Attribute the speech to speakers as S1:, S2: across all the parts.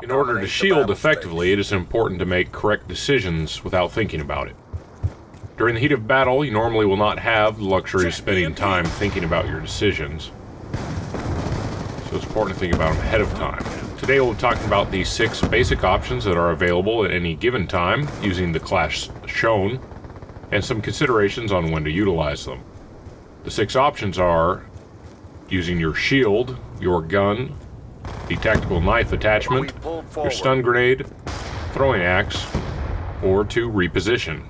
S1: In order to shield effectively, it is important to make correct decisions without thinking about it. During the heat of battle, you normally will not have the luxury of spending time thinking about your decisions. So it's important to think about them ahead of time. Today we'll be talking about the 6 basic options that are available at any given time using the class shown, and some considerations on when to utilize them. The 6 options are using your shield, your gun, the tactical knife attachment, your stun grenade, throwing axe, or to reposition.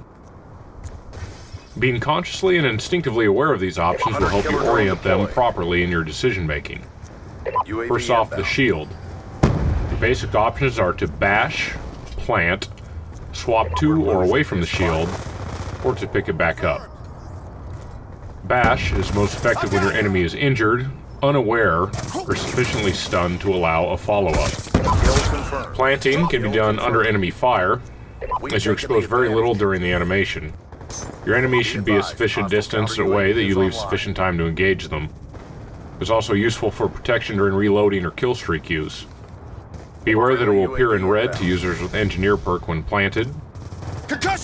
S1: Being consciously and instinctively aware of these options will help you orient them properly in your decision making. First off, the shield. The basic options are to bash, plant, swap to or away from the shield, or to pick it back up. Bash is most effective when your enemy is injured, unaware, or sufficiently stunned to allow a follow-up. Planting can be done under enemy fire, as you expose very little during the animation. Your enemy should be a sufficient distance away that you leave sufficient time to engage them. It's also useful for protection during reloading or kill streak use. Be aware that it will appear in red to users with engineer perk when planted.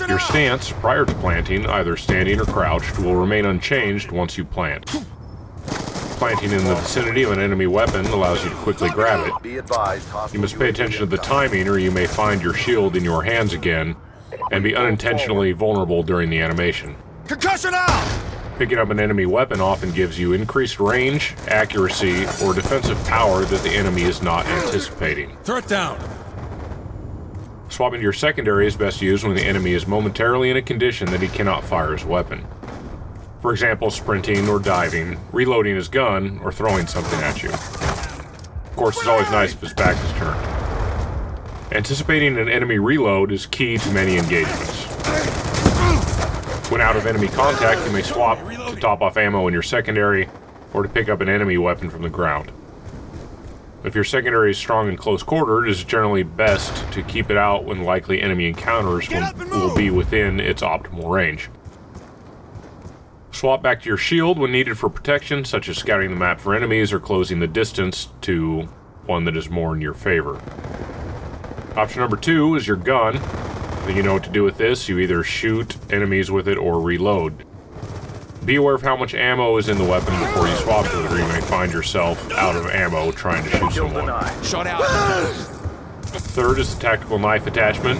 S1: Your stance prior to planting, either standing or crouched, will remain unchanged once you plant. Planting in the vicinity of an enemy weapon allows you to quickly grab it. You must pay attention to the timing or you may find your shield in your hands again and be unintentionally vulnerable during the animation.
S2: Concussion out!
S1: Picking up an enemy weapon often gives you increased range, accuracy, or defensive power that the enemy is not anticipating.
S2: Threat down!
S1: Swapping to your secondary is best used when the enemy is momentarily in a condition that he cannot fire his weapon. For example, sprinting or diving, reloading his gun, or throwing something at you. Of course, it's always nice if his back is turned. Anticipating an enemy reload is key to many engagements. When out of enemy contact, you may swap to top off ammo in your secondary, or to pick up an enemy weapon from the ground. If your secondary is strong in close quarter, it is generally best to keep it out when likely enemy encounters will be within its optimal range. Swap back to your shield when needed for protection, such as scouting the map for enemies or closing the distance to one that is more in your favor. Option number 2 is your gun. When you know what to do with this, you either shoot enemies with it or reload. Be aware of how much ammo is in the weapon before you swap to it, or you may find yourself out of ammo trying to shoot someone.
S2: Shot out!
S1: Third is the tactical knife attachment.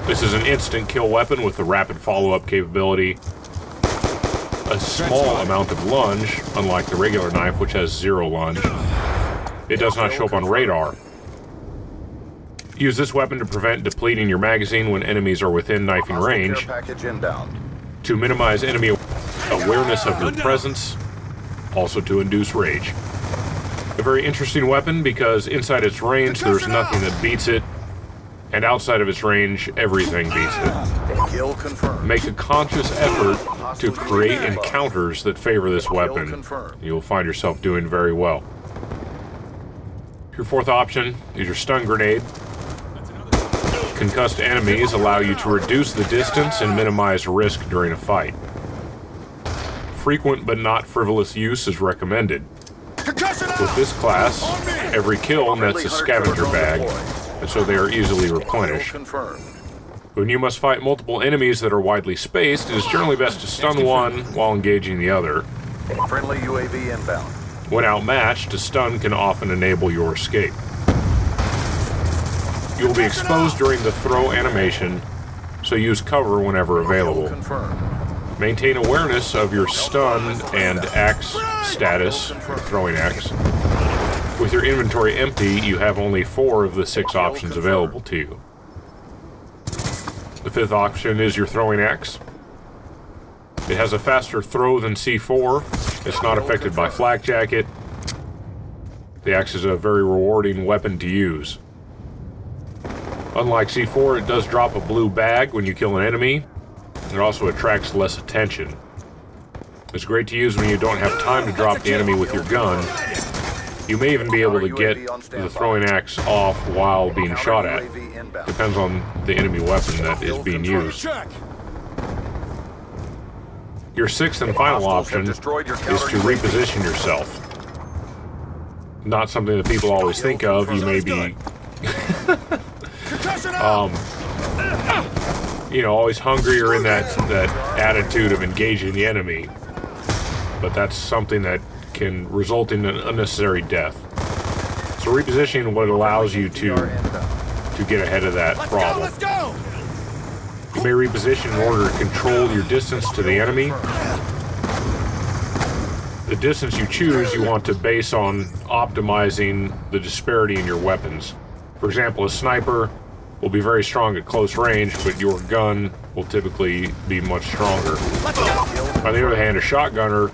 S1: This is an instant kill weapon with a rapid follow-up capability. A small amount of lunge, unlike the regular knife which has 0 lunge. It does not show up on radar. Use this weapon to prevent depleting your magazine when enemies are within knifing range, to minimize enemy awareness of your presence, also to induce rage. A very interesting weapon because inside its range there's nothing that beats it, and outside of its range everything beats it. Make a conscious effort to create encounters that favor this weapon. You'll find yourself doing very well. Your fourth option is your stun grenade. Concussed enemies allow you to reduce the distance and minimize risk during a fight. Frequent but not frivolous use is recommended. With this class, every kill nets a scavenger bag, and so they are easily replenished. When you must fight multiple enemies that are widely spaced, it is generally best to stun one while engaging the other.
S3: Friendly UAV inbound.
S1: When outmatched, a stun can often enable your escape. You will be exposed during the throw animation, so use cover whenever available. Maintain awareness of your stun and axe status, throwing axe. With your inventory empty, you have only 4 of the 6 options available to you. The 5th option is your throwing axe. It has a faster throw than C4. It's not affected by flak jacket. The axe is a very rewarding weapon to use. Unlike C4, it does drop a blue bag when you kill an enemy. It also attracts less attention. It's great to use when you don't have time to drop the enemy with your gun. You may even be able to get the throwing axe off while being shot at. Depends on the enemy weapon that is being used. Your 6th and final option is to reposition yourself. Not something that people always think of. You may be You know, always hungry or in that attitude of engaging the enemy. But that's something that can result in an unnecessary death. So repositioning is what allows you to get ahead of that problem.
S2: Let's go!
S1: You may reposition in order to control your distance to the enemy. The distance you choose, you want to base on optimizing the disparity in your weapons. For example, a sniper will be very strong at close range, but your gun will typically be much stronger. On the other hand, a shotgunner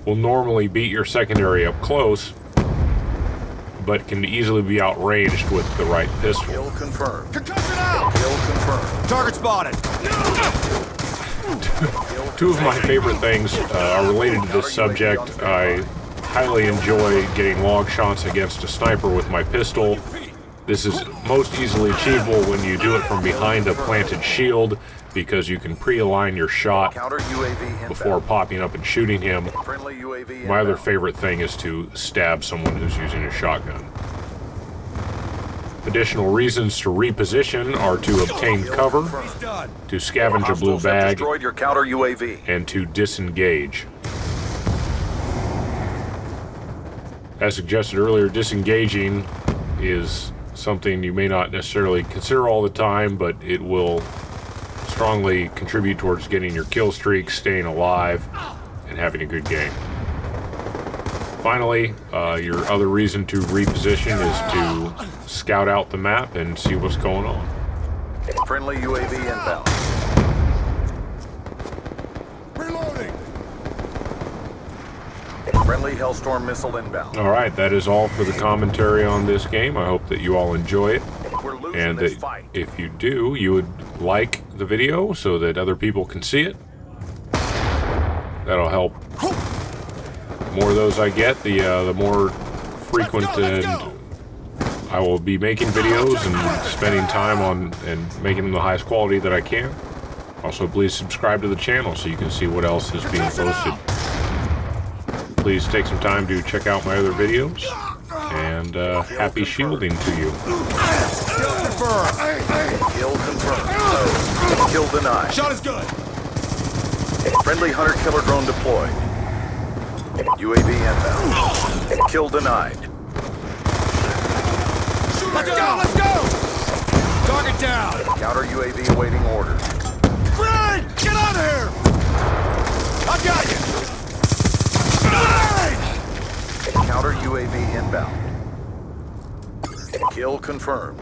S1: will normally beat your secondary up close, but can easily be outranged with the right pistol.
S3: Kill confirmed.
S2: Concussion out!
S3: Kill confirmed.
S2: Target spotted.
S1: Two of my favorite things are related to this subject. I highly enjoy getting log shots against a sniper with my pistol. This is most easily achievable when you do it from behind a planted shield, because you can pre-align your shot
S3: Counter UAV inbound.
S1: before popping up and shooting him.
S3: Friendly UAV
S1: My other
S3: inbound.
S1: favorite thing is to stab someone who's using a shotgun. Additional reasons to reposition are to obtain cover,
S2: He's done.
S1: to scavenge a blue
S3: Hostiles have
S1: bag,
S3: destroyed your counter UAV.
S1: and to disengage. As suggested earlier, disengaging is something you may not necessarily consider all the time, but it will strongly contribute towards getting your kill streak, staying alive, and having a good game. Finally, your other reason to reposition is to scout out the map and see what's going on.
S3: Friendly UAV inbound.
S2: Reloading.
S3: Friendly Hellstorm missile inbound.
S1: All right, that is all for the commentary on this game. I hope that you all enjoy it,
S3: We're losing
S1: and
S3: this
S1: that
S3: fight.
S1: if you do, you would like the video so that other people can see it. That'll help. The more of those I get, the more frequent and I will be making videos and spending time on and making them the highest quality that I can. Also, please subscribe to the channel so you can see what else is being posted. Please take some time to check out my other videos, and happy shielding to you.
S2: Kill confirmed.
S3: Kill confirmed. Kill denied.
S2: Shot is good.
S3: Friendly hunter-killer drone deployed. UAV inbound. Kill denied.
S2: Let's go. Let's go. Target down.
S3: Counter UAV awaiting order.
S2: Grenade! Get out of here! I got you. Grenade!
S3: Counter UAV inbound. Kill confirmed.